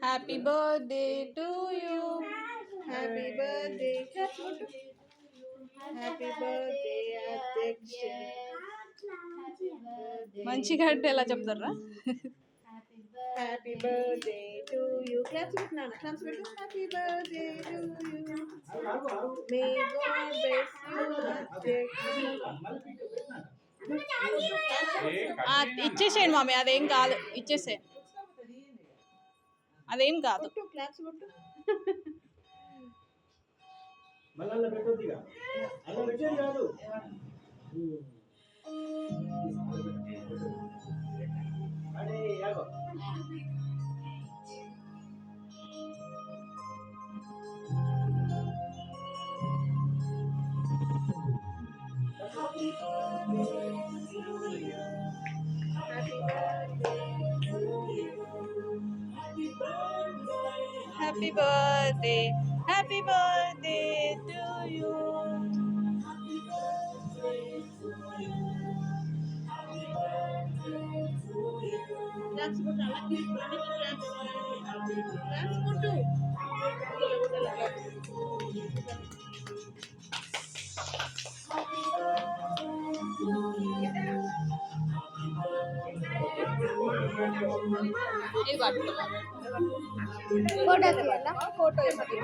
Happy birthday to you. Happy birthday happy birthday అధ్యక్ష. మంచిగా అంటే ఎలా చెప్తారా? Happy birthday to you. Claps పెట్టు నాన్న, క్లాప్స్ పెట్టు. Happy birthday to you. May God bless you అధ్యక్ష. ఇచ్చేసేయండి మామీ, అదేం కాదు, ఇచ్చేసేయండి, అదేం కాదు. క్లాప్స్ కొట్టు. మళ్ళీ పెట్టొద్దిగా, అలా పెట్టేది కాదు. A day ago. Happy birthday, happy birthday to you. Claps కొట్టు. క్లాప్స్ కొట్టు. ఇది పట్టుకో. ఫోటో తీయాలా? ఫోటో ఇబ్బంది